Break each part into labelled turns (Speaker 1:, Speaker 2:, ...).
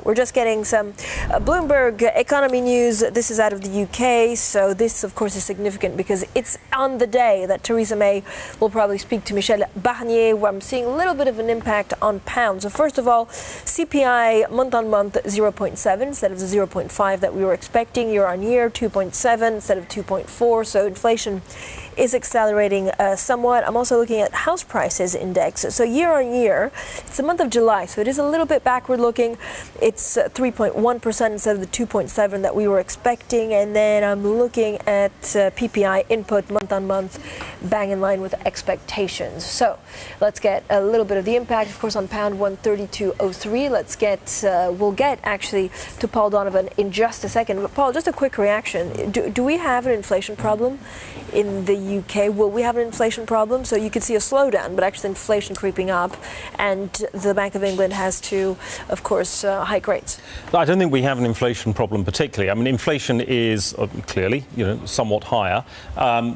Speaker 1: We're just getting some Bloomberg economy news. This is out of the UK, so this, of course, is significant because it's on the day that Theresa May will probably speak to Michel Barnier, where I'm seeing a little bit of an impact on pounds. So first of all, CPI month-on-month 0.7 instead of the 0.5 that we were expecting. Year-on-year 2.7 instead of 2.4. So inflation is accelerating somewhat. I'm also looking at house prices index. So year-on-year, it's the month of July, so it is a little bit backward-looking. It's 3.1% instead of the 2.7 that we were expecting. And then I'm looking at PPI input month-on-month, bang in line with expectations. So let's get a little bit of the impact, of course, on pound 132.03. We'll get actually to Paul Donovan in just a second. But Paul, just a quick reaction. Do we have an inflation problem in the UK? Will we have an inflation problem? So you could see a slowdown, but actually inflation creeping up, and the Bank of England has to, of course, hike rates.
Speaker 2: I don't think we have an inflation problem particularly. I mean, inflation is clearly, somewhat higher.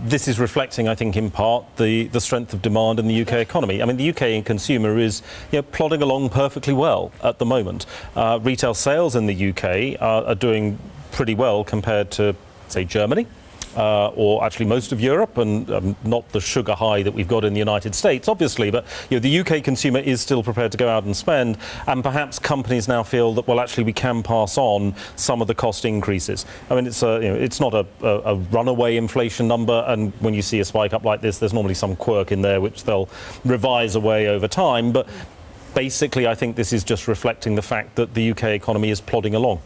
Speaker 2: This is reflecting, I think, in part the strength of demand in the UK economy. I mean, the UK consumer is plodding along perfectly well at the moment. Retail sales in the UK are doing pretty well compared to, say, Germany. Or actually most of Europe, and not the sugar high that we've got in the United States, obviously, but the UK consumer is still prepared to go out and spend, and perhaps companies now feel that, well, actually we can pass on some of the cost increases. I mean, it's not a runaway inflation number, and when you see a spike up like this, there's normally some quirk in there which they'll revise away over time, but basically I think this is just reflecting the fact that the UK economy is plodding along.